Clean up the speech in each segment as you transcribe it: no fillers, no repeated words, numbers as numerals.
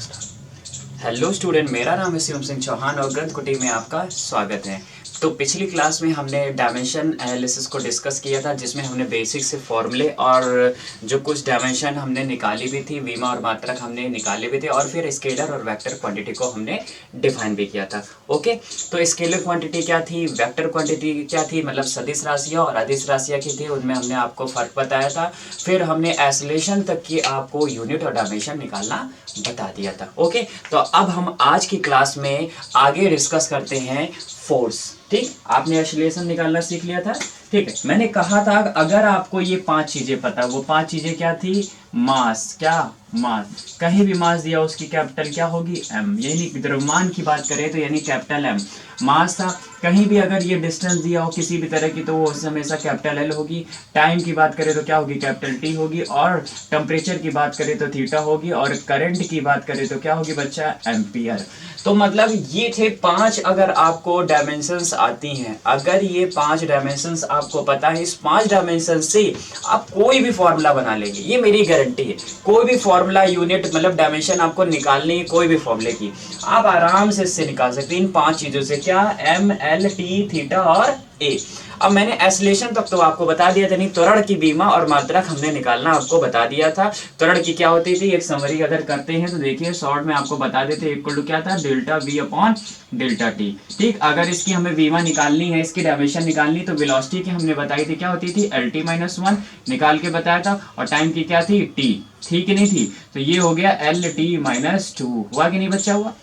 Hello student, मेरा नाम है शिवम सिंह चौहान और ग्रंथ कुटी में आपका स्वागत है। तो पिछली क्लास में हमने डायमेंशन एनालिसिस को डिस्कस किया था, जिसमें हमने बेसिक से फॉर्मूले और जो कुछ डायमेंशन हमने निकाली भी थी, बीमा और मात्रक हमने निकाले भी थे, और फिर स्केलर और वेक्टर क्वांटिटी को हमने डिफाइन भी किया था। ओके, तो स्केलर क्वांटिटी क्या थी, वेक्टर क्वांटिटी क्या थी, मतलब सदिश राशियाँ और अदिश राशियाँ की थी, उनमें हमने आपको फ़र्क बताया था। फिर हमने एसोलेशन तक की आपको यूनिट और डायमेंशन निकालना बता दिया था। ओके, तो अब हम आज की क्लास में आगे डिस्कस करते हैं फोर्स। ठीक, आपने एक्सीलरेशन निकालना सीख लिया था। ठीक है, मैंने कहा था अगर आपको ये 5 चीजें पता, वो 5 चीजें क्या थी, मास, क्या मास, कहीं भी मास दिया उसकी कैपिटल क्या होगी, एम, यानी द्रव्यमान की बात करें तो यानी कैपिटल एम मास था। कहीं भी अगर ये डिस्टेंस दिया हो किसी भी तरह की तो वो हमेशा कैपिटल एल होगी। टाइम की बात करें तो क्या होगी, कैपिटल टी होगी। और टेम्परेचर की बात करें तो थीटा होगी। और करंट की बात करें तो क्या होगी बच्चा, एम्पियर। तो मतलब ये थे 5, अगर आपको डायमेंशंस आती हैं, अगर ये 5 डायमेंशंस आपको पता है, इस 5 डायमेंशन से आप कोई भी फॉर्मूला बना लेंगे, ये मेरी गारंटी है। कोई भी फॉर्मूला, यूनिट, मतलब डायमेंशन आपको निकालनी है कोई भी फॉर्मूले की, आप आराम से इससे निकाल सकते हैं इन 5 चीजों से। क्या, एम, एल, टी, थीटा और ए। अब मैंने एसोलेशन तक तो आपको बता दिया था, नहीं त्वरण की बीमा और मात्रक हमने निकालना आपको बता दिया था। त्वरण की क्या होती थी, एक समरी अगर करते हैं तो देखिए शॉर्ट में आपको बता देते, इक्वल टू क्या था, delta we upon delta T. ठीक, अगर इसकी हमें बीमा निकालनी है, इसकी डायमेंशन निकालनी, तो वेलोसिटी की हमने बताई थी क्या होती थी, एल टी माइनस 1 निकाल के बताया था। और टाइम की क्या थी, टी, थी कि नहीं थी, तो ये हो गया एल टी माइनस 2। हुआ कि नहीं बच्चा, हुआ।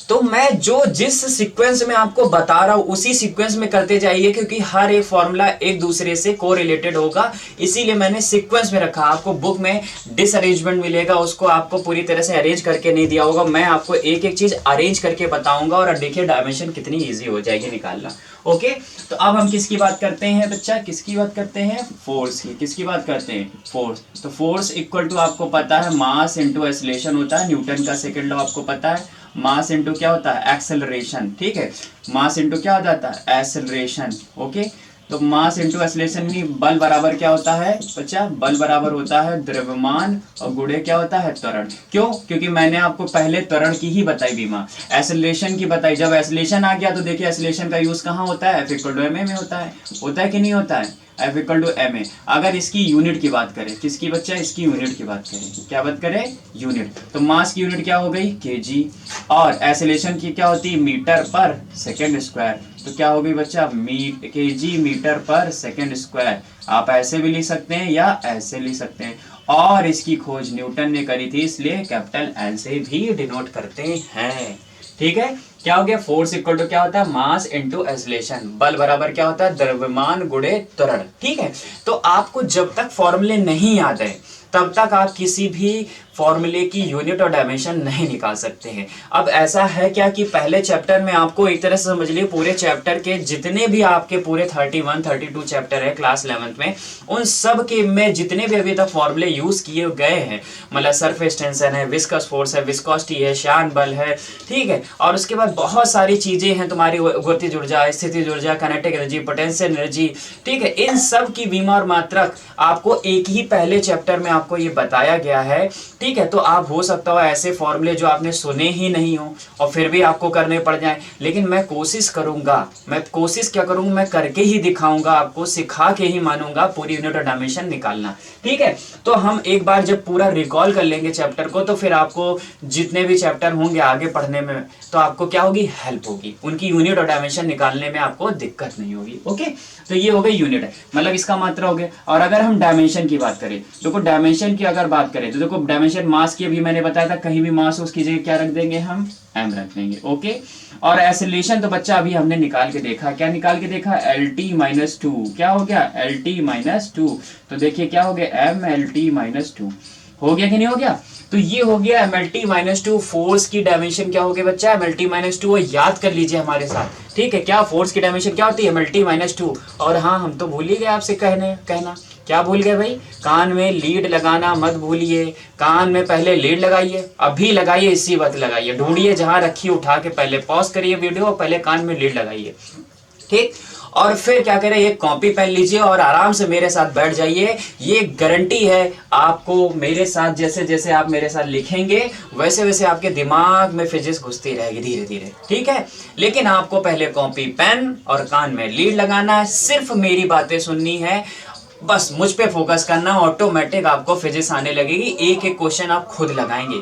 तो मैं जिस सीक्वेंस में आपको बता रहा हूं उसी सीक्वेंस में करते जाइए, क्योंकि हर एक फॉर्मूला एक दूसरे से कोरिलेटेड होगा, इसीलिए मैंने सीक्वेंस में रखा। आपको बुक में डिसअरेंजमेंट मिलेगा, उसको आपको पूरी तरह से अरेंज करके नहीं दिया होगा, मैं आपको एक एक चीज अरेंज करके बताऊंगा। और देखिए डायमेंशन कितनी ईजी हो जाएगी निकालना। ओके, तो अब हम किसकी बात करते हैं बच्चा, किसकी बात करते हैं, फोर्स की। किसकी बात करते हैं, फोर्स। तो फोर्स इक्वल टू आपको पता है मास इंटू एक्सीलरेशन होता है, न्यूटन का सेकंड लॉ आपको पता है। मास इंटू क्या होता है, एक्सेलरेशन। ठीक है, मास इंटू क्या हो जाता है, एक्सेलरेशन। ओके, तो मास इंटू एक्सेलरेशन नहीं, बल बराबर क्या होता है बच्चा, बल बराबर होता है द्रव्यमान और गुणे क्या होता है, त्वरण। क्यों, क्योंकि मैंने आपको पहले त्वरण की ही बताई बीमा, एक्सेलरेशन की बताई। जब एक्सेलरेशन आ गया तो देखिए एक्सेलरेशन का यूज कहाँ होता है, F equal to M A में होता है कि नहीं होता है, F equal to M A. अगर इसकी यूनिट की बात करें, किसकी बच्चा, इसकी यूनिट की बात करें, क्या बात करें, यूनिट, तो मास की यूनिट क्या हो गई, केजी। और एक्सेलरेशन की क्या होती है, मीटर पर सेकेंड स्क्वायर। तो क्या हो गई बच्चा, केजी मीटर पर सेकेंड स्क्वायर। आप ऐसे भी लिख सकते हैं या ऐसे लिख सकते हैं। और इसकी खोज न्यूटन ने करी थी, इसलिए कैपिटल एल से भी डिनोट करते हैं। ठीक है, क्या हो गया, फोर्स इक्वल टू क्या होता है, मास इंटू एक्सेलरेशन। बल बराबर क्या होता है, द्रव्यमान गुणे त्वरण। ठीक है, तो आपको जब तक फॉर्मूले नहीं याद है तब तक आप किसी भी फॉर्मूले की यूनिट और डायमेंशन नहीं निकाल सकते हैं। अब ऐसा है क्या कि पहले चैप्टर में आपको एक तरह से समझ लिए, पूरे चैप्टर के जितने भी आपके पूरे 31 32 चैप्टर है क्लास 11th में, उन सब के में जितने भी अभी तक फॉर्मूले यूज किए गए हैं, मतलब सरफेस टेंशन है, विस्कस फोर्स है, विस्कोसिटी है, श्यान बल है, ठीक है, और उसके बाद बहुत सारी चीजें हैं तुम्हारी, गतिज ऊर्जा, स्थितिज ऊर्जा, काइनेटिक एनर्जी, पोटेंशियल एनर्जी। ठीक है, इन सब की बीमा और मात्रक आपको एक ही पहले चैप्टर में आपको ये बताया गया है। ठीक है, तो आप हो सकता हो ऐसे फॉर्मूले जो आपने सुने ही नहीं हो और फिर भी आपको करने पड़ जाए, लेकिन मैं कोशिश करूंगा, मैं कोशिश क्या करूंगा, मैं करके ही दिखाऊंगा, आपको सिखा के ही मानूंगा पूरी यूनिट और डायमेंशन निकालना। ठीक है, तो हम एक बार जब पूरा रिकॉल कर लेंगे चैप्टर को, तो फिर आपको जितने भी चैप्टर होंगे आगे पढ़ने में, तो आपको क्या होगी, हेल्प होगी, उनकी यूनिट और डायमेंशन निकालने में आपको दिक्कत नहीं होगी। ओके, तो ये हो गई यूनिट है, मतलब इसका मात्रा हो गया। और अगर हम डायमेंशन की बात करें, देखो डायमेंशन की अगर बात करें तो देखो डायमेंशन मास की अभी मैंने बताया था, कहीं भी मास हो उसकी जगह क्या रख देंगे, हम एम रख देंगे। ओके, और एक्सेलरेशन तो बच्चा अभी हमने निकाल के देखा, क्या निकाल के देखा, एल टी माइनस 2। क्या हो गया, एल टी माइनस 2। तो देखिए क्या हो गया, एम एल टी माइनस 2 हो गया कि नहीं हो गया। तो ये हो गया M L T minus 2। Force की डायमेंशन क्या हो गया बच्चा, एम एल टी माइनस 2, याद कर लीजिए हमारे साथ। ठीक है, क्या फोर्स की डायमेंशन क्या होती है, एम एल टी माइनस 2। और हाँ, हम तो भूल ही गए आपसे कहना, क्या भूल गए भाई, कान में लीड लगाना मत भूलिए। कान में पहले लीड लगाइए, अभी लगाइए, इसी वक्त लगाइए, ढूंढिए जहां रखी, उठा के पहले पॉज करिए वीडियो और पहले कान में लीड लगाइए। ठीक, और फिर क्या करें, एक कॉपी पेन लीजिए और आराम से मेरे साथ बैठ जाइए। ये गारंटी है आपको, मेरे साथ जैसे जैसे आप मेरे साथ लिखेंगे वैसे वैसे आपके दिमाग में फिजिक्स घुसती रहेगी धीरे धीरे, ठीक है। लेकिन आपको पहले कॉपी पेन और कान में लीड लगाना है, सिर्फ मेरी बातें सुननी है, बस मुझ पे फोकस करना, ऑटोमेटिक आपको फिजिक्स आने लगेगी। एक एक क्वेश्चन आप खुद लगाएंगे,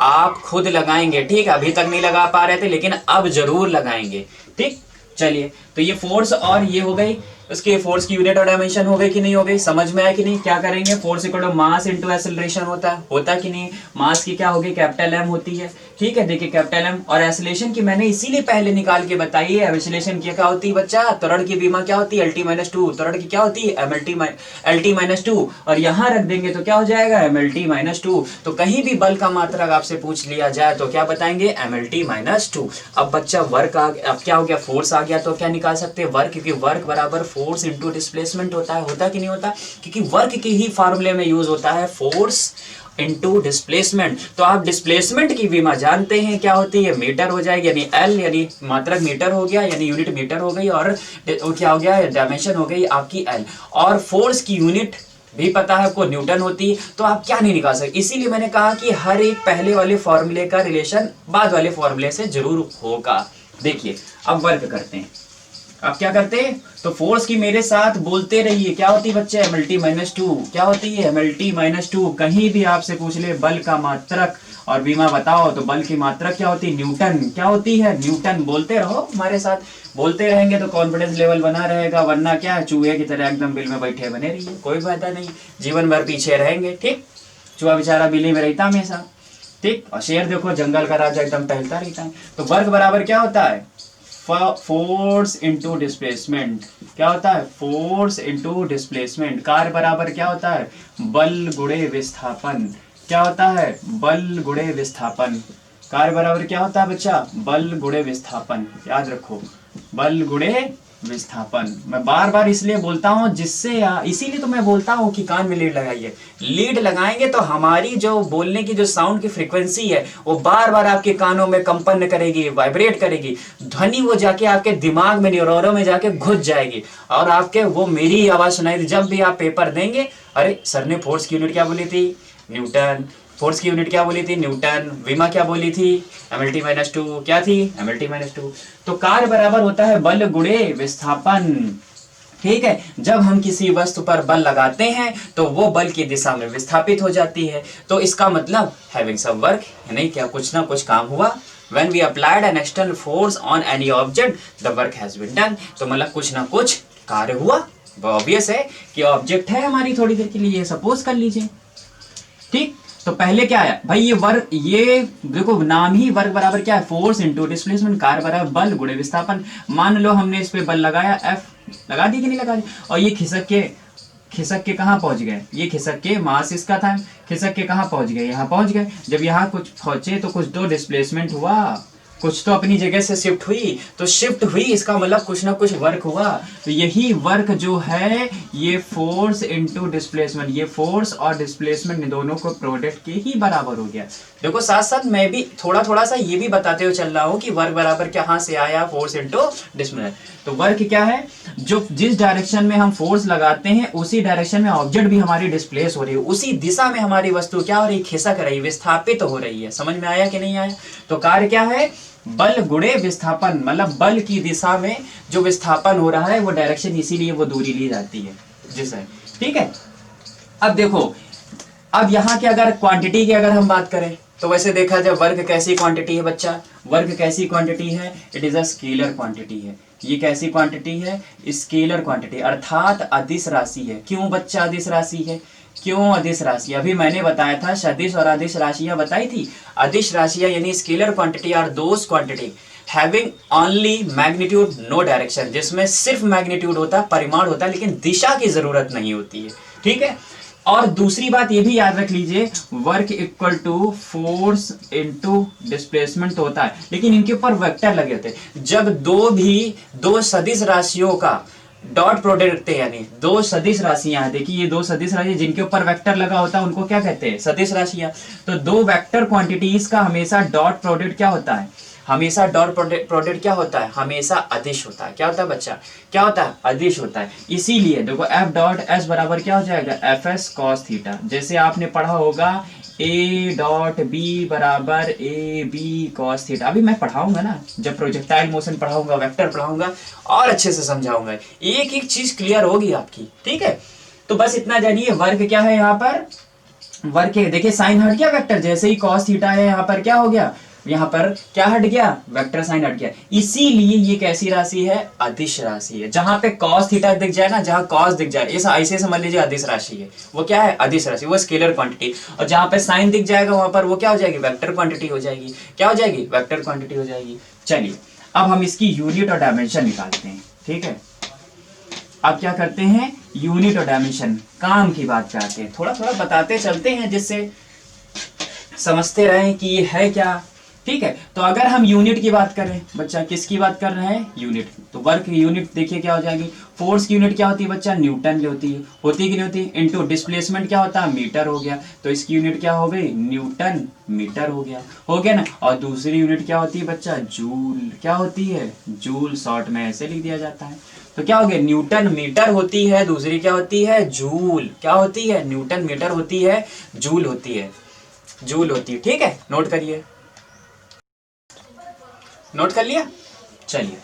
आप खुद लगाएंगे, ठीक। अभी तक नहीं लगा पा रहे थे लेकिन अब जरूर लगाएंगे, ठीक। चलिए, तो ये फोर्स और ये हो गई, उसके फोर्स की यूनिट और डायमेंशन हो गई कि नहीं हो गई, समझ में आया कि नहीं। क्या करेंगे, force equal to mass into acceleration होता कि नहीं। मास की क्या होगी, कैपिटल एम होती है, ठीक है। देखिए कैपिटल एम, और एक्सेलरेशन की मैंने इसीलिए पहले निकाल के बताई है। एक्सेलरेशन की क्या होती है बच्चा, त्वरण की विमा क्या होती है, एल टी माइनस टू। त्वरण की क्या होती है, एल टी माइनस टू, और यहाँ रख देंगे तो क्या हो जाएगा, M L T minus two. तो कहीं भी बल का मात्रक आपसे पूछ लिया जाए तो क्या बताएंगे, M L T minus two. अब बच्चा वर्क अब क्या हो गया, फोर्स आ गया, तो क्या निकाल सकते हैं, वर्क, क्योंकि वर्क बराबर फोर्स इंटू डिस्प्लेसमेंट होता कि नहीं होता, क्योंकि वर्क के ही फॉर्मूले में यूज होता है फोर्स इनटू डिस्प्लेसमेंट। तो आप डिस्प्लेसमेंट की विमा जानते हैं क्या होती है, मीटर हो जाएगी, यानी एल यानी मात्रक मीटर हो गया, यानी यूनिट मीटर हो गई, और क्या हो गया, डायमेंशन हो गई आपकी एल। और फोर्स की यूनिट भी पता है आपको, न्यूटन होती। तो आप क्या नहीं निकाल सकते, इसीलिए मैंने कहा कि हर एक पहले वाले फॉर्मूले का रिलेशन बाद वाले फॉर्मूले से जरूर होगा। देखिए अब वर्क करते हैं, अब क्या करते हैं, तो फोर्स की मेरे साथ बोलते रहिए, क्या होती है बच्चे, M L T minus two. क्या होती है, M L T minus two. कहीं भी आपसे पूछ ले बल का मात्रक और विमा बताओ, तो बल की मात्रक क्या होती है, न्यूटन। क्या होती है, न्यूटन। बोलते रहो हमारे साथ, बोलते रहेंगे तो कॉन्फिडेंस लेवल बना रहेगा, वरना क्या है, चूहे की तरह एकदम बिल में बैठे बने रहिए, कोई फायदा नहीं, जीवन भर पीछे रहेंगे, ठीक। चूहा बेचारा बिल्ली में रहता हमेशा, ठीक। और शेर देखो जंगल का राजा एकदम टहलता रहता है। तो वर्क बराबर क्या होता है, फोर्स इनटू डिस्प्लेसमेंट। क्या होता है, फोर्स इनटू डिस्प्लेसमेंट। कार्य बराबर क्या होता है, बल गुणे विस्थापन। क्या होता है, बल गुणे विस्थापन। कार्य बराबर क्या होता है बच्चा, बल गुणे विस्थापन। याद रखो, बल गुणे विस्थापन। मैं बार बार इसलिए बोलता हूं, जिससे इसीलिए तो मैं बोलता हूं कि कान में लीड लगाइए। लीड लगाएंगे तो हमारी जो बोलने की जो साउंड की फ्रीक्वेंसी है वो बार बार आपके कानों में कंपन करेगी, वाइब्रेट करेगी, ध्वनि वो जाके आपके दिमाग में, न्यूरॉनों में जाके घुस जाएगी, और आपके वो मेरी आवाज सुनाई। जब भी आप पेपर देंगे, अरे सर ने फोर्स की यूनिट क्या बोली थी, न्यूटन। फोर्स की यूनिट क्या बोली थी, न्यूटन। विमा क्या बोली थी, M L T minus two. क्या थी, M L T minus two. तो कार्य बराबर होता है बल गुणे विस्थापन, ठीक है। जब हम किसी वस्तु पर बल लगाते हैं तो वो बल की दिशा में विस्थापित हो जाती है। तो इसका मतलब हैविंग सम वर्क, यानी क्या कुछ ना कुछ काम हुआ। When we applied an external force on any object, the work has been done। तो मतलब कुछ ना कुछ कार्य हुआ। ऑब्वियस है कि ऑब्जेक्ट है हमारी थोड़ी देर के लिए, सपोज कर लीजिए, ठीक। तो पहले क्या है भाई, ये वर्क, ये देखो नाम ही वर्क बराबर क्या है, फोर्स इनटू डिस्प्लेसमेंट। कार्य बराबर बल गुणे विस्थापन। मान लो हमने इस पे बल लगाया, एफ लगा दी कि नहीं लगा दी, और ये खिसक के कहाँ पहुंच गए, ये खिसक के, मास इसका था, खिसक के कहाँ पहुंच गए, यहाँ पहुंच गए। जब यहाँ कुछ पहुंचे तो कुछ तो डिस्प्लेसमेंट हुआ, कुछ तो अपनी जगह से शिफ्ट हुई, तो शिफ्ट हुई इसका मतलब कुछ ना कुछ वर्क हुआ। तो यही वर्क जो है ये फोर्स इनटू डिस्प्लेसमेंट, ये फोर्स और डिस्प्लेसमेंट दोनों को प्रोडक्ट के ही बराबर हो गया। देखो साथ साथ मैं भी थोड़ा थोड़ा सा ये भी बताते हुए चल रहा हूँ कि वर्क बराबर कहाँ से आया, फोर्स इनटू डिस्प्लेसमेंट। तो वर्क क्या है, जो जिस डायरेक्शन में हम फोर्स लगाते हैं उसी डायरेक्शन में ऑब्जेक्ट भी हमारी डिस्प्लेस हो रही है, उसी दिशा में हमारी वस्तु क्या हो रही है, खिसक रही, विस्थापित हो रही है। समझ में आया कि नहीं आया। तो कार्य क्या है, बल गुणे विस्थापन, मतलब बल की दिशा में जो विस्थापन हो रहा है वो डायरेक्शन, इसीलिए वो दूरी ली जाती है जिससे, ठीक है। अब देखो, अब यहाँ की अगर क्वांटिटी की अगर हम बात करें तो वैसे देखा जाए वर्क कैसी क्वांटिटी है बच्चा, वर्क कैसी क्वांटिटी है, it is a scalar quantity है। ये कैसी क्वांटिटी है, स्केलर क्वांटिटी, अर्थात अदिश राशि है। क्यों बच्चा अदिश राशि है, क्यों अदिश राशि, अभी मैंने बताया था सदिश और अदिश राशियां बताई थी। अदिश राशियां यानी scalar quantity are those quantity having only magnitude no direction, जिसमें सिर्फ मैग्नीट्यूड होता है, परिमाण होता है, लेकिन दिशा की जरूरत नहीं होती है, ठीक है। और दूसरी बात ये भी याद रख लीजिए, work equal to force into displacement होता है, लेकिन इनके ऊपर वेक्टर लगे होते हैं। जब दो सदिश राशियों का डॉट प्रोडक्ट है, यानी दो सदिश राशियां हैं, देखिए ये दो सदिश राशि जिनके ऊपर वेक्टर लगा होता है उनको क्या कहते हैं, सदिश राशियां। तो दो वेक्टर क्वांटिटीज का हमेशा डॉट प्रोडक्ट क्या होता है, हमेशा डॉट प्रोडक्ट क्या होता है, हमेशा अदिश होता है। क्या होता है बच्चा, क्या होता है, अदिश होता है। इसीलिए देखो एफ डॉट एस बराबर क्या हो जाएगा, एफ एस कॉस थीटा। जैसे आपने पढ़ा होगा ए डॉट बी बराबर ए बी कॉस थीटा। अभी मैं पढ़ाऊंगा ना, जब प्रोजेक्टाइल मोशन पढ़ाऊंगा, वेक्टर पढ़ाऊंगा, और अच्छे से समझाऊंगा, एक एक चीज क्लियर होगी आपकी, ठीक है। तो बस इतना जानिए, वर्क क्या है यहाँ पर, वर्क है, देखिए साइन हट गया वेक्टर, जैसे ही कॉस थीटा है यहाँ पर क्या हो गया, यहाँ पर क्या हट गया, वेक्टर साइन हट गया। इसीलिए ये कैसी राशि है, अदिश राशि है। जहां पे कॉस थीटा दिख जाए ना, जहां कॉस दिख जाए, ऐसे समझ लीजिए अदिश राशि है, वो क्या है, अदिश राशि, वो स्केलर क्वांटिटी। और जहां पे साइन दिख जाएगा वहां पर वो क्या हो जाएगी, वेक्टर क्वांटिटी हो जाएगी। क्या हो जाएगी, वेक्टर क्वांटिटी हो जाएगी। चलिए अब हम इसकी यूनिट और डायमेंशन निकालते हैं, ठीक है। अब क्या करते हैं, यूनिट और डायमेंशन, काम की बात करते हैं, थोड़ा थोड़ा बताते चलते हैं जिससे समझते रहें कि ये है क्या, ठीक है। तो अगर हम यूनिट की बात करें बच्चा, किसकी बात कर रहे हैं, यूनिट, तो वर्क की यूनिट देखिए क्या हो जाएगी, फोर्स की यूनिट क्या होती है बच्चा, न्यूटन होती है, होती कि नहीं होती, इनटू डिस्प्लेसमेंट क्या होता है, मीटर हो गया, तो इसकी यूनिट क्या हो गई, न्यूटन मीटर हो गया ना। और दूसरी यूनिट क्या होती है बच्चा, जूल, क्या होती है, जूल, शॉर्ट में ऐसे लिख दिया जाता है। तो क्या हो गया, न्यूटन मीटर होती है, दूसरी क्या होती है, जूल, क्या होती है, न्यूटन मीटर होती है, जूल होती है, जूल होती है, ठीक है। नोट करिए, नोट कर लिया। चलिए,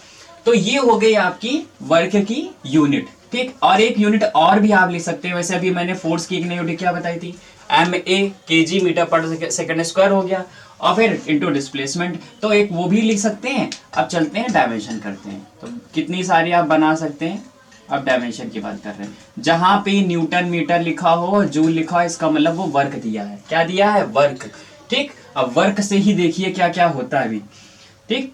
तो ये हो गई आपकी वर्क की यूनिट, ठीक। और एक यूनिट और भी आप लिख सकते हैं, वैसे अभी मैंने फोर्स की एक नई यूनिट क्या बताई थी, एम ए के जी मीटर पर सेकंड स्क्वायर हो गया, और फिर इनटू डिस्प्लेसमेंट, तो एक वो भी लिख सकते हैं। अब चलते हैं डायमेंशन करते हैं, तो कितनी सारी आप बना सकते हैं। अब डायमेंशन की बात कर रहे हैं, जहां पे न्यूटन मीटर लिखा हो, जूल लिखा हो, इसका मतलब वो वर्क दिया है। क्या दिया है, वर्क, ठीक। अब वर्क से ही देखिए क्या क्या होता है अभी, ठीक।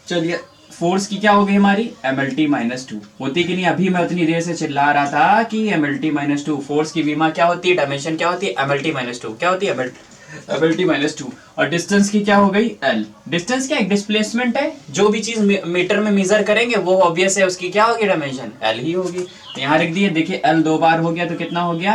चलिए, फोर्स की क्या हो गई हमारी, M L T minus two होती कि नहीं, अभी मैं उतनी देर से चिल्ला रहा था कि M L T minus two, force की बीमा क्या होती है, डायमेंशन क्या होती है, M L T minus two, क्या होती है, M L T minus two. और डिस्टेंस की क्या हो गई, एल। डिस्टेंस क्या, एक डिस्प्लेसमेंट है, जो भी चीज मीटर में मेजर करेंगे वो ऑब्वियस है, उसकी क्या होगी, डायमेंशन एल ही होगी। तो यहाँ लिख दिए, देखिए एल दो बार हो गया तो कितना हो गया,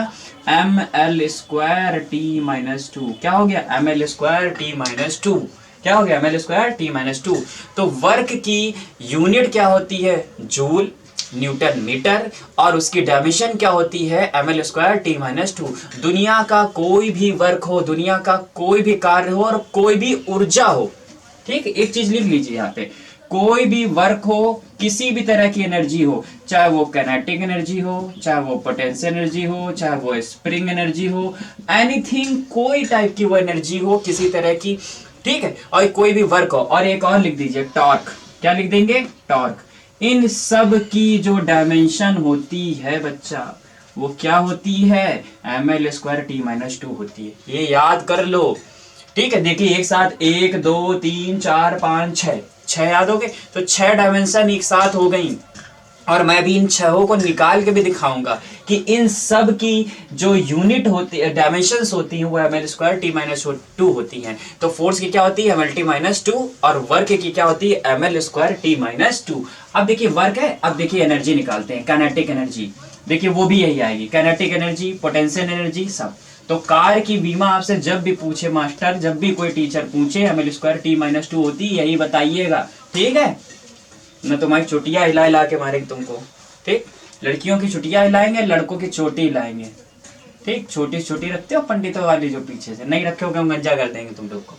M L square T minus two, क्या हो गया, M L square T minus two, क्या हो गया, M L square T minus two. तो वर्क की यूनिट क्या होती है, जूल, न्यूटन मीटर, और उसकी डायमेंशन क्या होती है, M L square T minus two. दुनिया का कोई भी वर्क हो, दुनिया का कोई भी कार्य हो, और कोई भी ऊर्जा हो, ठीक, एक चीज लिख लीजिए यहाँ पे, कोई भी वर्क हो, किसी भी तरह की एनर्जी हो, चाहे वो काइनेटिक एनर्जी हो, चाहे वो पोटेंशियल एनर्जी हो, चाहे वो स्प्रिंग एनर्जी हो, एनीथिंग, कोई टाइप की वो एनर्जी हो किसी तरह की, ठीक है। और कोई भी वर्क हो, और एक और लिख दीजिए, टॉर्क, क्या लिख देंगे, टॉर्क। इन सब की जो डायमेंशन होती है बच्चा, वो क्या होती है, M L square T minus two होती है। ये याद कर लो, ठीक है। देखिए एक साथ 1 2 3 4 5 6, 6 याद हो गए, तो 6 डायमेंशन एक साथ हो गई। और मैं भी इन छहों को निकाल के भी दिखाऊंगा कि इन सब की जो यूनिट होती है, डायमेंशंस होती हैं, वो M L square T minus two होती हैं। तो फोर्स की क्या होती है, M L T minus two, और वर्क की क्या होती है, M L square T minus two. अब देखिए वर्क है, अब देखिए एनर्जी निकालते हैं, काइनेटिक एनर्जी, देखिए वो भी यही आएगी, काइनेटिक एनर्जी, पोटेंशियल एनर्जी, सब। तो कार की बीमा आपसे जब भी पूछे मास्टर, जब भी कोई टीचर पूछे, M L square T minus two होती, यही बताइएगा, ठीक है। न तुम्हारी चोटियां हिला हिला के मारेंगे तुमको, ठीक। लड़कियों की चुटियां हिलाएंगे, लड़कों की चोटी हिलाएंगे, ठीक। छोटी छोटी रखते हो पंडितों वाली जो पीछे से, नहीं रखे हो हम गंजा कर देंगे तुम लोग को।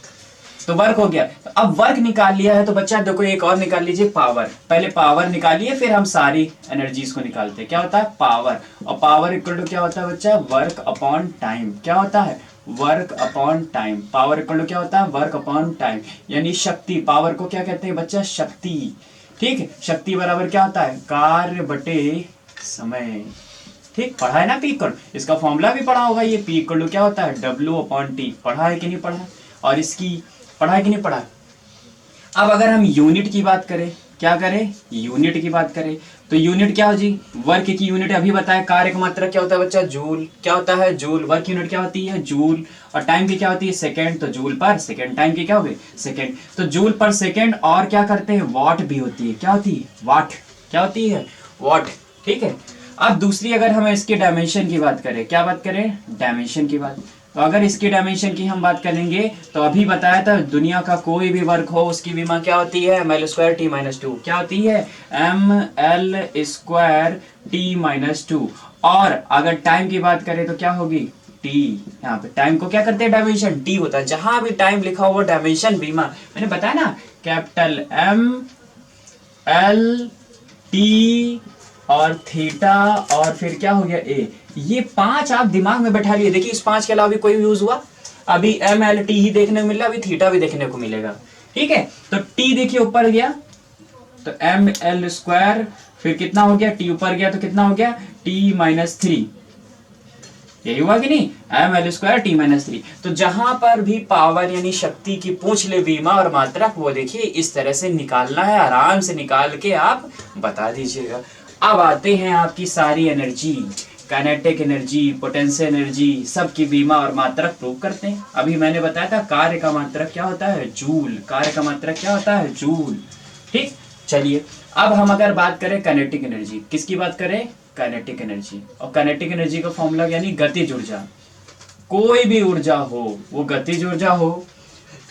तो वर्क हो गया। तो अब वर्क निकाल लिया है तो बच्चा देखो एक और निकाल लीजिए, पावर। पहले पावर निकालिए, फिर हम सारी एनर्जीज को निकालते हैं। क्या होता है, पावर। और पावर इक्वल टू क्या होता है बच्चा, वर्क अपॉन टाइम। क्या होता है, work upon time. Power equal to क्या होता है, वर्क अपॉन टाइम, यानी शक्ति। पावर को क्या कहते हैं बच्चा, शक्ति, ठीक है। शक्ति बराबर क्या होता है, कार्य बटे समय, ठीक। पढ़ा है ना पी इक्वल, इसका फॉर्मूला भी पढ़ा होगा, ये पी इक्वल टू क्या होता है, डब्ल्यू अपॉन टी। पढ़ा है कि नहीं पढ़ा, और इसकी पढ़ा है कि नहीं पढ़ा। अब अगर हम यूनिट की बात करें, क्या करें, यूनिट की बात करें, तो यूनिट क्या हो जी, वर्क की यूनिट अभी बताया। कार्य का मात्रक क्या होता है बच्चा, जूल। क्या होता है, जूल। वर्क यूनिट क्या होती है, जूल। और टाइम की क्या होती है, सेकंड। तो जूल पर सेकंड, टाइम की क्या हो गई, सेकंड। तो जूल पर सेकंड। और क्या करते हैं, वॉट भी होती है। क्या होती है, वाट। क्या होती है, वॉट, ठीक है। अब दूसरी अगर हम इसके डायमेंशन की बात करें, क्या बात करें, डायमेंशन की बात। तो अगर इसकी डायमेंशन की हम बात करेंगे तो अभी बताया था दुनिया का कोई भी वर्क हो उसकी विमा क्या होती है, ml²t-2। क्या होती है, ml²t-2। और अगर टाइम की बात करें तो क्या होगी, t। यहाँ पे टाइम को क्या करते हैं, डायमेंशन t होता है। जहां भी टाइम लिखा हुआ डायमेंशन विमा, मैंने बताया ना, कैपिटल M L T और थीटा और फिर क्या हो गया a। ये 5 आप दिमाग में बैठा लिए। देखिए इस 5 के अलावा भी कोई यूज हुआ, अभी ML T ही देखने को मिल रहा, अभी थीटा भी देखने को मिलेगा। ठीक है, तो t देखिए ऊपर गया तो ml², फिर कितना हो गया, t ऊपर गया तो कितना हो गया, t-3। यही हुआ कि नहीं, ml²t-3। तो जहां पर भी पावर यानी शक्ति की पूछ ले विमा और मात्रक, वो देखिए इस तरह से निकालना है, आराम से निकाल के आप बता दीजिएगा। अब आते हैं आपकी सारी energy, kinetic energy, potential energy, सबकी विमा और मात्रक प्रूव करते हैं। अभी मैंने बताया था कार्य का मात्रक क्या होता है, जूल। कार्य का मात्रक क्या होता है, जूल। ठीक, चलिए अब हम अगर बात करें काइनेटिक एनर्जी, किसकी बात करें, काइनेटिक एनर्जी। और काइनेटिक एनर्जी का फॉर्मूला यानी गतिज ऊर्जा। कोई भी ऊर्जा हो, वो गतिज ऊर्जा हो,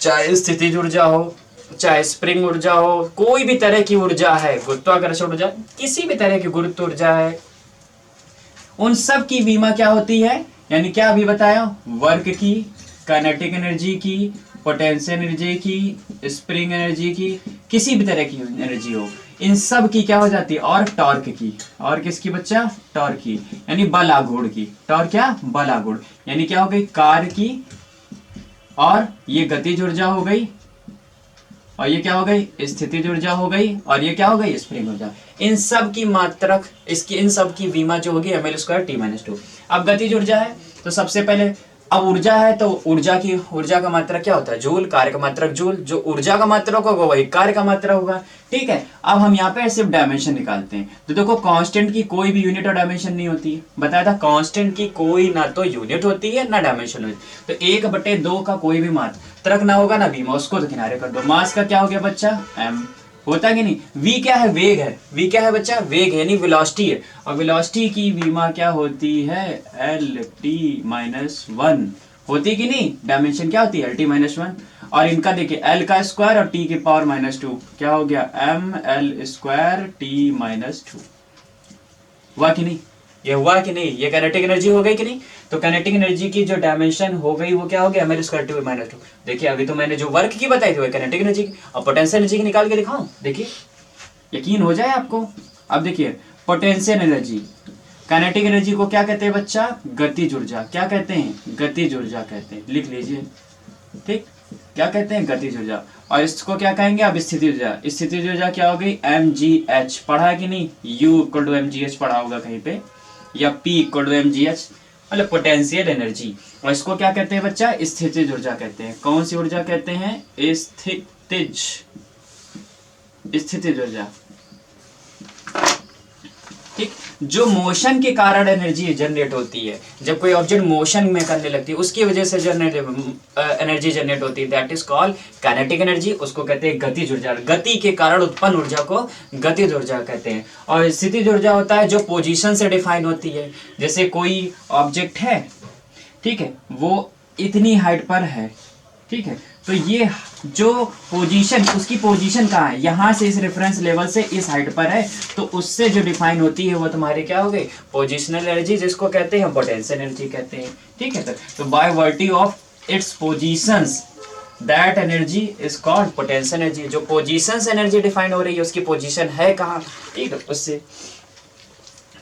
चाहे स्थितिज ऊर्जा हो, चाहे स्प्रिंग ऊर्जा हो, कोई भी तरह की ऊर्जा है, गुरुत्वाकर्षण ऊर्जा, किसी भी तरह की गुरुत्व ऊर्जा है, उन सब की बीमा क्या होती है, यानी क्या अभी बताया, वर्क की, काइनेटिक एनर्जी की, पोटेंशियल एनर्जी की, स्प्रिंग एनर्जी की, किसी भी तरह की एनर्जी हो, इन सब की क्या हो जाती है, और टॉर्क की, और किसकी बच्चा, टॉर्क की, यानी बल आघूर्ण की। टॉर्क क्या, बल आघूर्ण, यानी क्या हो गई, कार्य की, और ये गतिज ऊर्जा हो गई, और ये क्या हो गई, स्थितिज ऊर्जा हो गई, और ये क्या हो गई, स्प्रिंग ऊर्जा। इन सब की मात्रक, इसकी इन सब की बीमा जो होगी ml²t-2। अब गतिज ऊर्जा है तो सबसे पहले, अब ऊर्जा है तो ऊर्जा का मात्रक क्या होता है, जूल। कार्य का मात्रक जूल, जो ऊर्जा का मात्रक होगा वही कार्य का मात्रक होगा। ठीक है, अब हम यहाँ पे सिर्फ डायमेंशन निकालते हैं। तो देखो कांस्टेंट की कोई भी यूनिट और डायमेंशन नहीं होती है, बताया था कांस्टेंट की कोई ना तो यूनिट होती है ना डायमेंशन होती है। तो 1/2 का कोई भी मात्रक ना होगा ना बीमा, उसको तो किनारे कर दो। मास का क्या हो गया बच्चा, m होता कि नहीं। v क्या है, वेग है। v क्या है बच्चा, वेग है, यानी वेलोसिटी है। और वेलोसिटी की बीमा क्या होती है, LT-1 होती कि नहीं। डायमेंशन क्या होती है, LT-1। और इनका देखिए l का स्क्वायर और t की पावर -2 क्या हो गया, ml²t-2। हुआ कि नहीं, ये हुआ कि नहीं, ये काइनेटिक एनर्जी हो गई कि नहीं। तो काइनेटिक एनर्जी की जो डायमेंशन हो गई वो क्या हो गया, ml²t-2। देखिए अभी तो मैंने जो वर्क की बताई थी वो काइनेटिक एनर्जी की, और पोटेंशियल एनर्जी की निकाल के दिखाऊं, देखिए यकीन हो जाए आपको। अब देखिए पोटेंशियल एनर्जी, काइनेटिक एनर्जी को क्या कहते हैं बच्चा, गतिज ऊर्जा। क्या कहते हैं, गतिज ऊर्जा कहते हैं, लिख लीजिए। ठीक, क्या कहते हैं, गतिज ऊर्जा। और इसको क्या कहेंगे, अब स्थिति ऊर्जा। स्थिति ऊर्जा क्या हो गई, mgh। पढ़ा है कि नहीं, U=mgh पढ़ा होगा कहीं पे, या P=mgh, मतलब पोटेंशियल एनर्जी। और इसको क्या कहते हैं बच्चा, स्थितिज ऊर्जा कहते हैं। कौन सी ऊर्जा कहते हैं, स्थितिज ऊर्जा। ठीक, जो मोशन के कारण एनर्जी जनरेट होती है, जब कोई ऑब्जेक्ट मोशन में करने लगती है उसकी वजह से एनर्जी जनरेट होती है, that is called kinetic energy. उसको कहते हैं गतिज ऊर्जा। गति के कारण उत्पन्न ऊर्जा को गतिज ऊर्जा कहते हैं। और स्थितिज ऊर्जा होता है जो पोजीशन से डिफाइन होती है। जैसे कोई ऑब्जेक्ट है, ठीक है, वो इतनी हाइट पर है, ठीक है, तो ये जो पोजीशन, उसकी पोजीशन कहाँ है, यहाँ से इस रेफरेंस लेवल से इस हाइट पर है, तो उससे जो डिफाइन होती है वो तुम्हारी क्या हो गई, पोजिशनल एनर्जी, जिसको कहते हैं पोटेंशियल एनर्जी कहते हैं। ठीक है सर, तो by virtue of its positions that energy is called potential energy. जो पोजीशंस एनर्जी डिफाइन हो रही है उसकी पोजीशन है कहाँ, ठीक है, उससे।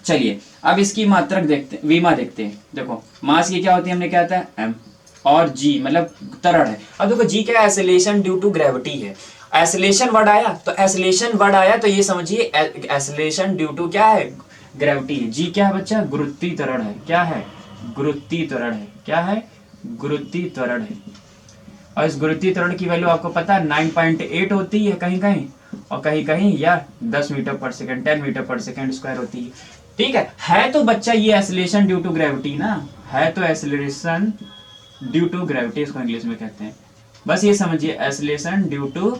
चलिए अब इसकी मात्रक देखते हैं, विमा देखते हैं। देखो मास की क्या होती है, हमने क्या था, m, और g मतलब त्वरण है। अब देखो g क्या है, एक्सेलरेशन ड्यू टू ग्रेविटी है। एक्सेलरेशन वर्ड आया तो ये समझिए एक्सेलरेशन ड्यू टू क्या है, ग्रेविटी है। g क्या है बच्चा, गुरुत्वीय त्वरण है। क्या है, गुरुत्वीय त्वरण है। क्या है, गुरुत्वीय त्वरण है। और इस गुरुत्वीय त्वरण की वैल्यू आपको पता है 9.8 होती है कहीं कहीं, और कहीं कहीं या 10 मीटर पर सेकंड, 10 मीटर पर सेकंड स्क्वायर होती है। ठीक है तो बच्चा ये एक्सेलरेशन ड्यू टू ग्रेविटी ना, है तो एक्सेलरेशन ड्यू टू ग्रेविटी, इसको इंग्लिश में कहते हैं। बस ये समझिए, acceleration due to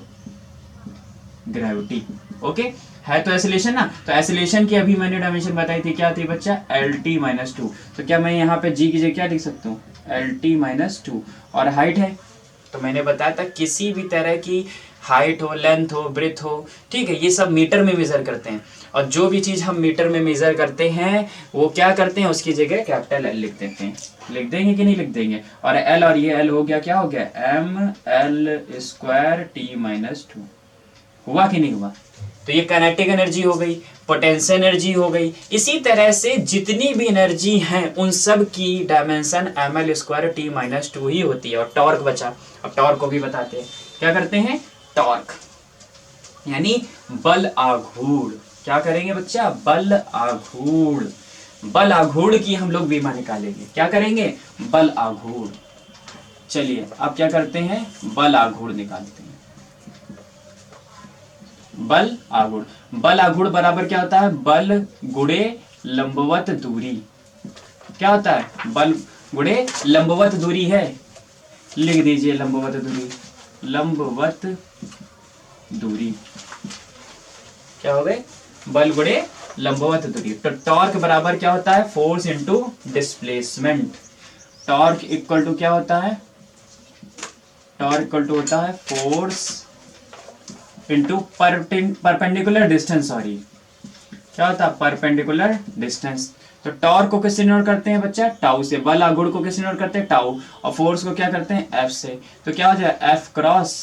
gravity. Okay, है तो एक्सेलरेशन ना, तो एक्सेलरेशन की अभी मैंने डायमेंशन बताई थी, क्या थी बच्चा, LT-2। तो क्या मैं यहाँ पे g की जगह क्या लिख सकता हूँ, LT माइनस 2 और हाइट है, तो मैंने बताया था किसी भी तरह की हाइट हो, लेंथ हो, ब्रेथ हो, ठीक है, ये सब मीटर में मेजर करते हैं। और जो भी चीज़ हम मीटर में मेजर करते हैं वो क्या करते हैं, उसकी जगह कैपिटल L लिख देते हैं। लिख देंगे कि नहीं लिख देंगे? और L और ये L हो गया, क्या हो गया, mL² T माइनस 2। हुआ कि नहीं हुआ? तो ये काइनेटिक एनर्जी हो गई, पोटेंशियल एनर्जी हो गई। इसी तरह से जितनी भी एनर्जी हैं उन सब की डायमेंशन mL² T माइनस 2 ही होती है। और टॉर्क बचा, अब टॉर्क को भी बताते हैं। क्या करते हैं? टॉर्क यानी बल आघूर्ण। क्या करेंगे बच्चा? बल आघूर्ण। बल आघूर्ण की हम लोग बीमा निकालेंगे। क्या करेंगे? बल आघूर्ण। चलिए अब क्या करते हैं, बल आघूर्ण निकालते हैं। बल आघूर्ण, बल आघूर्ण बराबर क्या होता है, बल गुणे लंबवत दूरी। क्या होता है? बल गुणे लंबवत दूरी है, लिख दीजिए लंबवत दूरी। लंबवत दूरी क्या हो गए? बल गुणे लंबवत दूरी। तो टॉर्क बराबर क्या होता है? Force into displacement. Torque equal to क्या होता है? टॉर्क इक्वल टू होता है force into perpendicular distance. Sorry, क्या होता है? Perpendicular distance. तो टॉर्क को किससे नोट करते हैं बच्चा? टाउ से। बल आघूर्ण को किससे नोट करते हैं? टाउ। और फोर्स को क्या करते हैं? एफ से। तो क्या हो जाए? F cross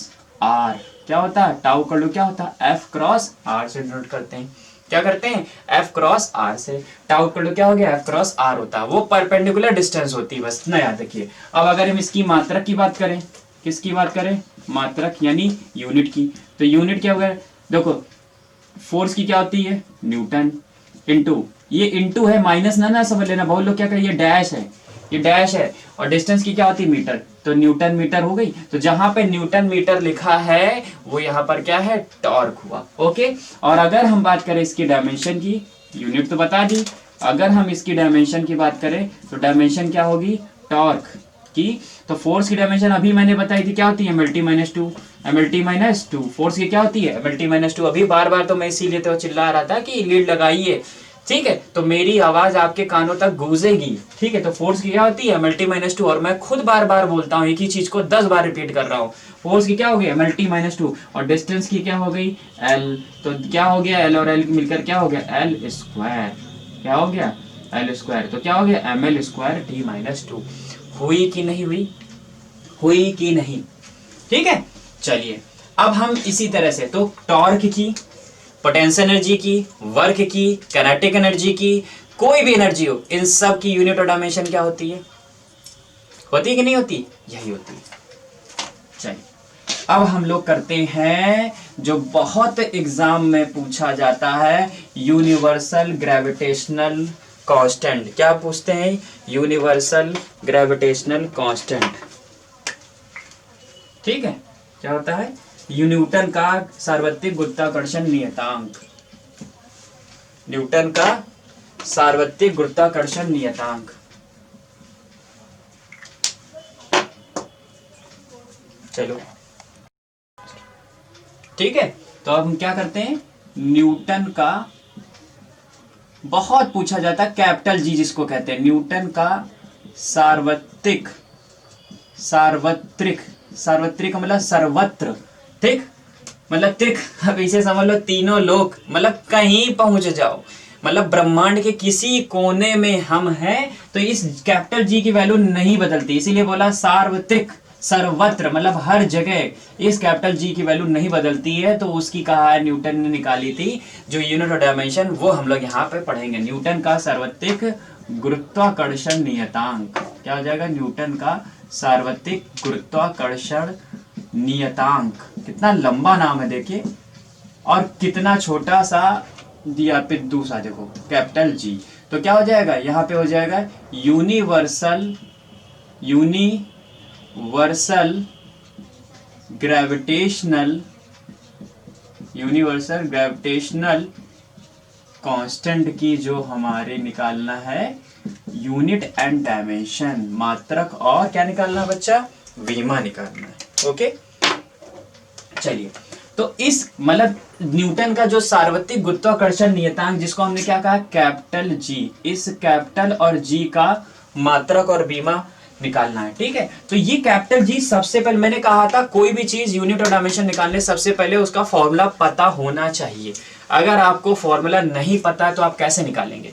R. क्या होता है? टाउ कर लो, क्या होता है? एफ क्रॉस आर से नोट करते हैं। क्या करते हैं? एफ क्रॉस आर से। टाउ कर लो, क्या हो गया? एफ क्रॉस आर होता है। वो परपेंडिकुलर डिस्टेंस होती है, बस ना याद रखिए। अब अगर हम इसकी मात्रक की बात करें, किसकी बात करें? मात्रक यानी यूनिट की। तो यूनिट क्या होगा? देखो, फोर्स की क्या होती है? न्यूटन। इंटू, ये इंटू है, माइनस ना समझ लेना। बहुत लोग क्या करें, ये डैश है, ये डैश है। और डिस्टेंस की क्या होती है? मीटर। तो न्यूटन मीटर हो गई। तो जहां पे न्यूटन मीटर लिखा है वो यहाँ पर क्या है? टॉर्क हुआ। ओके। और अगर हम बात करें इसकी डायमेंशन की, यूनिट तो बता दी, अगर हम इसकी डायमेंशन की बात करें तो डायमेंशन क्या होगी? टॉर्क की। तो फोर्स की डायमेंशन अभी मैंने बताई थी, क्या होती है? MLT minus 2। MLT minus 2 force की क्या होती है? MLT minus 2। अभी बार बार तो मैं इसीलिए तो चिल्ला रहा था कि लीड लगाइए, ठीक है, तो मेरी आवाज आपके कानों तक गूंजेगी, ठीक है। तो फोर्स की क्या होती है? MLT minus 2। और मैं खुद बार बार बोलता हूँ, एक ही चीज को 10 बार रिपीट कर रहा हूँ। फोर्स की क्या हो गई? MLT minus 2। और डिस्टेंस की क्या हो गई? L। तो क्या हो गया? L और L मिलकर क्या हो गया? L²। क्या हो गया? L²। तो क्या हो गया? ML² T minus 2। हुई कि नहीं हुई? हुई कि नहीं? ठीक है। चलिए अब हम इसी तरह से, तो टॉर्क की, पोटेंशियल एनर्जी की, वर्क की, काइनेटिक एनर्जी की, कोई भी एनर्जी हो, इन सब की यूनिट और डायमेंशन क्या होती है? होती है कि नहीं होती? यही होती है। चलिए अब हम लोग करते हैं जो बहुत एग्जाम में पूछा जाता है, यूनिवर्सल ग्रेविटेशनल कांस्टेंट। क्या पूछते हैं? Universal gravitational constant. ठीक है, क्या होता है? न्यूटन का सार्वत्रिक गुरुत्वाकर्षण नियतांक। न्यूटन का सार्वत्रिक गुरुत्वाकर्षण नियतांक। चलो ठीक है, तो अब हम क्या करते हैं? न्यूटन का बहुत पूछा जाता है, कैपिटल जी जिसको कहते हैं, न्यूटन का सार्वत्रिक, सार्वत्रिक, सार्वत्रिक मतलब सर्वत्र, ठीक, मतलब त्रिक। अब इसे समझ लो, तीनों लोक, मतलब कहीं पहुंच जाओ, मतलब ब्रह्मांड के किसी कोने में हम हैं तो इस कैपिटल जी की वैल्यू नहीं बदलती, इसीलिए बोला सार्वत्रिक, सर्वत्र मतलब हर जगह इस कैपिटल जी की वैल्यू नहीं बदलती है। तो उसकी कहा है, न्यूटन ने निकाली थी जो यूनिट और डायमेंशन, वो हम लोग यहाँ पे पढ़ेंगे। न्यूटन का सार्वत्रिक गुरुत्वाकर्षण नियतांक क्या हो जाएगा? न्यूटन का सार्वत्रिक गुरुत्वाकर्षण नियतांक। कितना लंबा नाम है देखिए, और कितना छोटा सा दिया पे दूसरा देखो, कैपिटल जी। तो क्या हो जाएगा? यहाँ पे हो जाएगा universal, universal gravitational, universal gravitational constant की जो हमारे निकालना है यूनिट एंड डायमेंशन, मात्रक और क्या निकालना है बच्चा? बीमा निकालना है। ओके, चलिए, तो इस मतलब न्यूटन का जो सार्वत्रिक गुरुत्वाकर्षण नियतांक, जिसको हमने क्या कहा? Capital G. इस कैपिटल और जी का मात्रक और बीमा निकालना है, ठीक है। तो ये कैपिटल जी सबसे पहले मैंने कहा था कोई भी चीज यूनिट और डायमेंशन निकालने सबसे पहले उसका फॉर्मूला पता होना चाहिए। अगर आपको फॉर्मूला नहीं पता है तो आप कैसे निकालेंगे?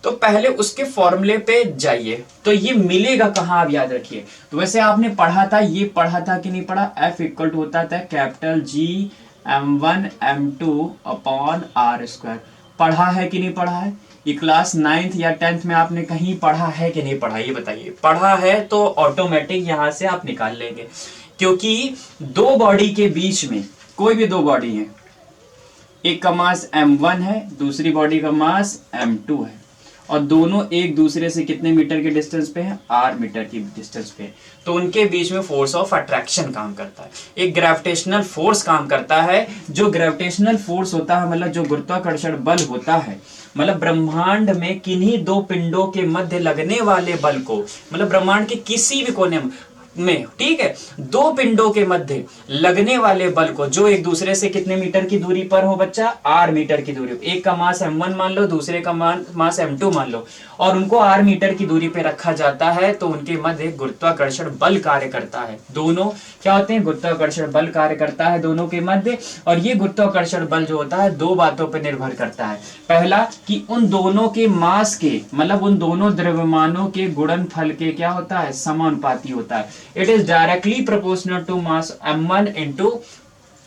तो पहले उसके फॉर्मूले पे जाइए। तो ये मिलेगा कहाँ, आप याद रखिए। तो वैसे आपने पढ़ा था, ये पढ़ा था कि नहीं पढ़ा? F इक्वल टू होता था capital G m1 m2 upon R square. पढ़ा है कि नहीं पढ़ा है? ये क्लास 9th या 10th में आपने कहीं पढ़ा है कि नहीं पढ़ा, ये बताइए। पढ़ा है तो ऑटोमेटिक यहां से आप निकाल लेंगे, क्योंकि दो बॉडी के बीच में, कोई भी दो बॉडी है, एक का मास m1 है, दूसरी बॉडी का मास m2 है, और दोनों एक दूसरे से कितने मीटर के डिस्टेंस पे है? r मीटर की डिस्टेंस पे। तो उनके बीच में फोर्स ऑफ अट्रैक्शन काम करता है, एक ग्रेविटेशनल फोर्स काम करता है। जो ग्रेविटेशनल फोर्स होता है, मतलब जो गुरुत्वाकर्षण बल होता है, मतलब ब्रह्मांड में किन्हीं दो पिंडों के मध्य लगने वाले बल को, मतलब ब्रह्मांड के किसी भी कोने में, ठीक है, दो पिंडों के मध्य लगने वाले बल को, जो एक दूसरे से कितने मीटर की दूरी पर हो बच्चा? r मीटर की दूरी। एक का मास m1 मान लो, दूसरे का मास m2 मान लो, और उनको r मीटर की दूरी पे रखा जाता है, तो उनके मध्य गुरुत्वाकर्षण बल कार्य करता है। दोनों क्या होते हैं? गुरुत्वाकर्षण बल कार्य करता है दोनों के मध्य। और ये गुरुत्वाकर्षण बल जो होता है दो बातों पर निर्भर करता है। पहला कि उन दोनों के मास के, मतलब उन दोनों द्रव्यमानों के गुणनफल के क्या होता है? समानुपाती होता है। It is directly proportional to mass m1 into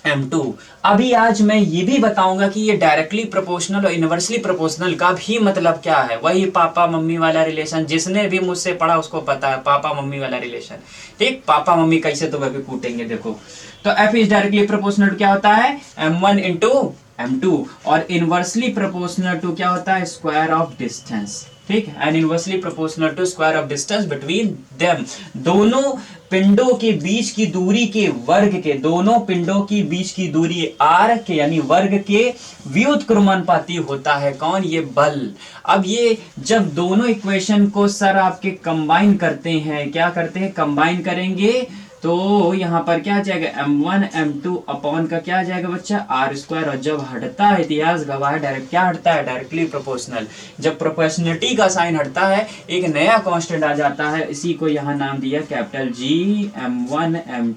m2। अभी आज मैं ये भी बताऊंगा कि ये डायरेक्टली प्रोपोर्शनल और इनवर्सली प्रोपोर्शनल का भी मतलब क्या है। वही पापा मम्मी वाला रिलेशन, जिसने भी मुझसे पढ़ा उसको पता है, पापा मम्मी वाला रिलेशन, ठीक। पापा मम्मी कैसे तो वह भी कूटेंगे, देखो। तो f इज डायरेक्टली प्रोपोर्शनल क्या होता है? m1 into m2। और इनवर्सली प्रोपोर्शनल टू क्या होता है? स्क्वायर ऑफ डिस्टेंस, ठीक है। And inversely proportional to square of distance between them. दोनों पिंडों के बीच की दूरी के वर्ग के, दोनों पिंडों की बीच की दूरी r के यानी वर्ग के व्युत्क्रमानुपाती होता है। कौन? ये बल। अब ये जब दोनों इक्वेशन को सर आपके कंबाइन करते हैं, क्या करते हैं? कंबाइन करेंगे, तो यहाँ पर क्या आ जाएगा? m1 m2 अपॉन का क्या आ जाएगा बच्चा? r square. और जब हटता है, इतिहास गवाह है, डायरेक्ट क्या हटता है? Directly proportional. जब प्रोपोर्शनलिटी का साइन हटता है, एक नया कांस्टेंट आ जाता है, इसी को यहाँ नाम दिया कैपिटल G m1 m2